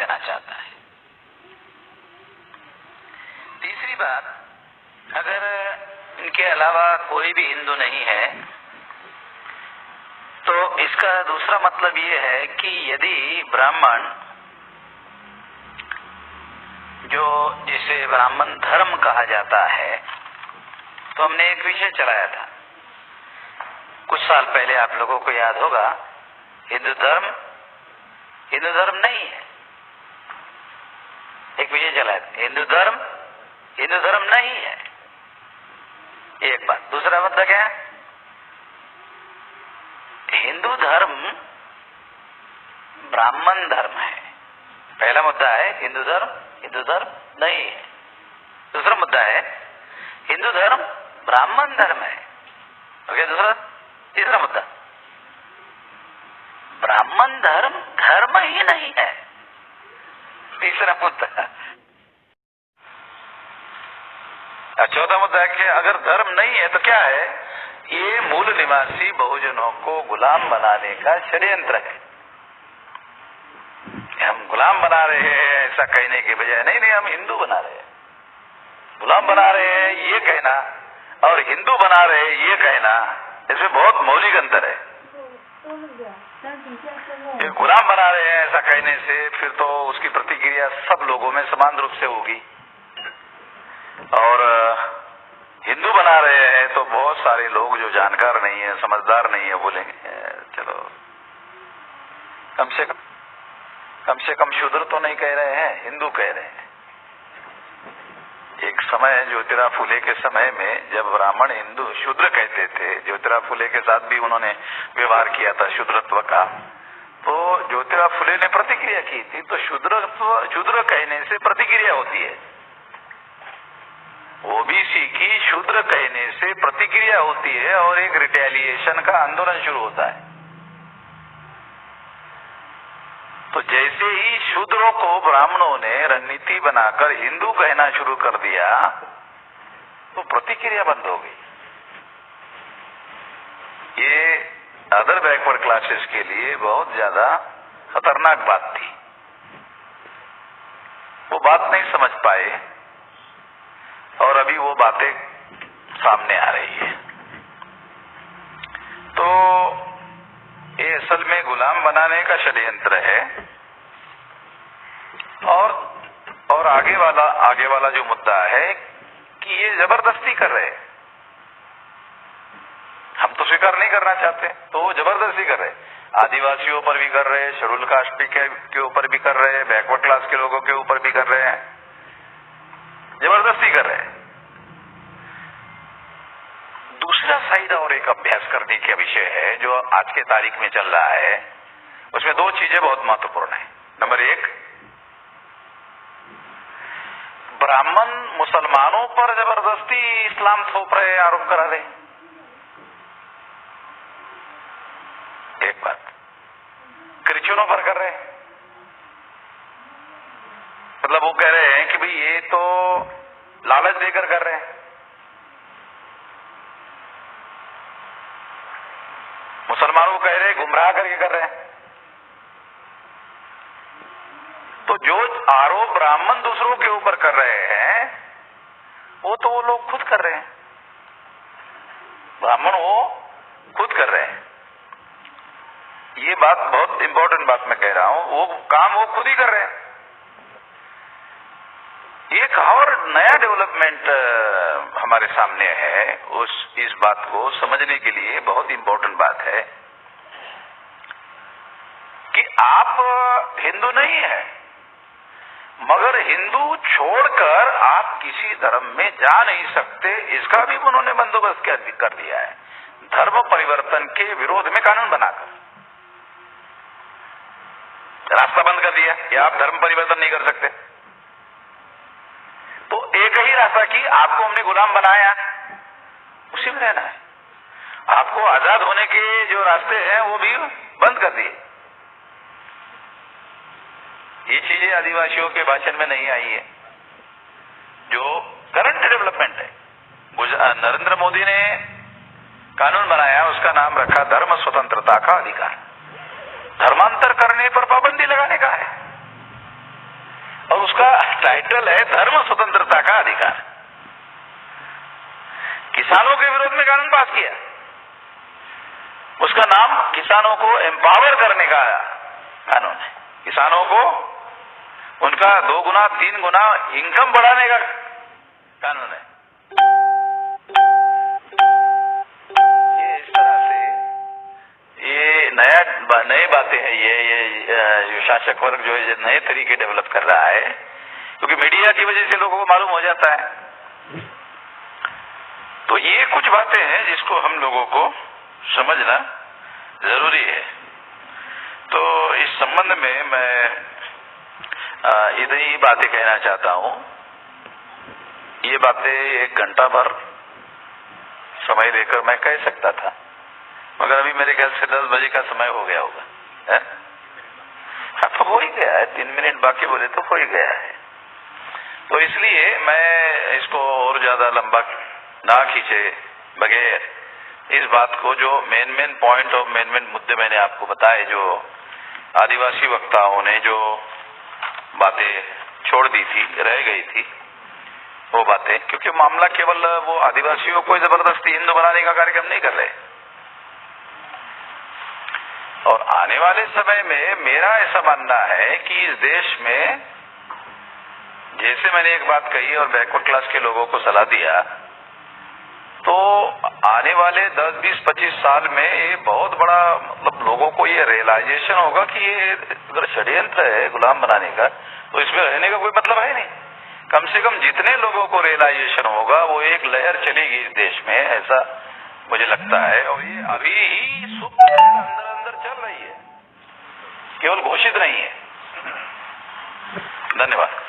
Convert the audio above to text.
देना चाहता है। तीसरी बात, अगर इनके अलावा कोई भी हिंदू नहीं है तो इसका दूसरा मतलब ये है कि यदि ब्राह्मण, जो जिसे ब्राह्मण धर्म कहा जाता है, तो हमने एक विषय चलाया था कुछ साल पहले, आप लोगों को याद होगा, हिंदू धर्म नहीं है। एक विषय चलाया था, हिंदू धर्म नहीं है, एक बात। दूसरा मुद्दा क्या है? हिंदू धर्म ब्राह्मण धर्म है। पहला मुद्दा है हिंदू धर्म नहीं है। दूसरा मुद्दा है हिंदू धर्म ब्राह्मण धर्म है। ओके, तीसरा मुद्दा, ब्राह्मण धर्म ही नहीं है। तीसरा मुद्दा। चौथा मुद्दा है कि अगर धर्म नहीं है तो क्या है? ये मूल निवासी बहुजनों को गुलाम बनाने का षड्यंत्र है। हम गुलाम बना रहे हैं ऐसा कहने के बजाय, नहीं हम हिंदू बना रहे हैं। गुलाम बना रहे हैं ये कहना और हिंदू बना रहे हैं ये कहना, इसमें बहुत मौलिक अंतर है। गुलाम बना रहे हैं ऐसा कहने से फिर तो उसकी प्रतिक्रिया सब लोगों में समान रूप से होगी, और हिंदू बना रहे हैं तो बहुत सारे लोग जो जानकार नहीं है, समझदार नहीं है, बोलेंगे चलो कम से कम शूद्र तो नहीं कह रहे हैं, हिंदू कह रहे हैं। एक समय ज्योतिराव फुले के समय में जब ब्राह्मण हिंदू शूद्र कहते थे, ज्योतिराव फुले के साथ भी उन्होंने व्यवहार किया था शूद्रत्व का, तो ज्योतिराव फुले ने प्रतिक्रिया की थी। तो शूद्र कहने से प्रतिक्रिया होती है, ओबीसी की शूद्र कहने से प्रतिक्रिया होती है और एक रिटेलिएशन का आंदोलन शुरू होता है। तो जैसे ही शूद्रों को ब्राह्मणों ने रणनीति बनाकर हिंदू कहना शुरू कर दिया तो प्रतिक्रिया बंद हो गई। ये अदर बैकवर्ड क्लासेस के लिए बहुत ज्यादा खतरनाक बात थी। वो बात नहीं समझ पाए और अभी वो बातें सामने आ रही है। तो ये असल में गुलाम बनाने का षड्यंत्र है। और आगे वाला जो मुद्दा है कि ये जबरदस्ती कर रहे हैं। हम तो स्वीकार नहीं करना चाहते, तो वो जबरदस्ती कर रहे हैं। आदिवासियों पर भी कर रहे हैं, शेड्यूल कास्ट के ऊपर भी कर रहे हैं, बैकवर्ड क्लास के लोगों के ऊपर भी कर रहे हैं, जबरदस्ती कर रहे हैं। दूसरा साइड और एक अभ्यास करने का विषय है जो आज के तारीख में चल रहा है, उसमें दो चीजें बहुत महत्वपूर्ण है। नंबर एक, ब्राह्मण मुसलमानों पर जबरदस्ती इस्लाम थोप रहे, आरोप करा रहे। एक बात, क्रिश्चियनों पर कर रहे हैं, मतलब वो कह रहे हैं कि भाई ये तो लालच देकर कर रहे हैं। मुसलमानों को कह रहे हैं गुमराह करके कर रहे हैं। तो जो आरोप ब्राह्मण दूसरों के ऊपर कर रहे हैं वो लोग खुद कर रहे हैं, ब्राह्मण वो खुद कर रहे हैं। ये बात बहुत इंपॉर्टेंट बात मैं कह रहा हूं, वो काम वो खुद ही कर रहे हैं। एक और नया डेवलपमेंट हमारे सामने है, इस बात को समझने के लिए बहुत इंपॉर्टेंट बात है कि आप हिंदू नहीं है, मगर हिंदू छोड़कर आप किसी धर्म में जा नहीं सकते, इसका भी उन्होंने बंदोबस्त कर दिया है, धर्म परिवर्तन के विरोध में कानून बनाकर रास्ता बंद कर दिया कि आप धर्म परिवर्तन नहीं कर सकते। तो एक ही रास्ता कि आपको हमने गुलाम बनाया, उसी में रहना है। आपको आजाद होने के जो रास्ते हैं वो भी बंद कर दिए। ये चीजें आदिवासियों के भाषण में नहीं आई है, जो करंट डेवलपमेंट है। नरेंद्र मोदी ने कानून बनाया, उसका नाम रखा धर्म स्वतंत्रता का अधिकार। धर्मांतर करने पर पाबंदी लगाने का है। टाइटल है धर्म स्वतंत्रता का अधिकार। किसानों के विरोध में कानून पास किया, उसका नाम किसानों को एम्पावर करने का कानून है, किसानों को उनका 2 गुना 3 गुना इनकम बढ़ाने का कानून है। ये इस तरह से ये नई बातें हैं, ये शासक वर्ग जो है नए तरीके डेवलप कर रहा है, क्योंकि मीडिया की वजह से लोगों को मालूम हो जाता है। तो ये कुछ बातें हैं जिसको हम लोगों को समझना जरूरी है। तो इस संबंध में मैं इतनी बातें कहना चाहता हूं। ये बातें 1 घंटा भर समय लेकर मैं कह सकता था, मगर अभी मेरे ख्याल से 10 बजे का समय हो गया होगा, है? हाँ, तो हो ही गया है, 3 मिनट बाकी बोले तो हो ही गया है। तो इसलिए मैं इसको और ज्यादा लंबा ना खींचे बगैर इस बात को, जो मेन पॉइंट और मेन मुद्दे मैंने आपको बताए, जो आदिवासी वक्ताओं ने जो बातें छोड़ दी थी, रह गई थी वो बातें, क्योंकि मामला केवल वो आदिवासियों को जबरदस्ती हिंदू बनाने का कार्यक्रम नहीं कर रहे। और आने वाले समय में मेरा ऐसा मानना है कि इस देश में, जैसे मैंने एक बात कही और बैकवर्ड क्लास के लोगों को सलाह दिया, तो आने वाले 10, 20, 25 साल में ये बहुत बड़ा, मतलब लोगों को ये रियलाइजेशन होगा कि ये अगर षड्यंत्र है गुलाम बनाने का, तो इसमें रहने का कोई मतलब है नहीं। कम से कम जितने लोगों को रियलाइजेशन होगा, वो एक लहर चलेगी इस देश में, ऐसा मुझे लगता है। और ये अभी ही सुप्त लहर अंदर अंदर चल रही है, केवल घोषित नहीं है। धन्यवाद।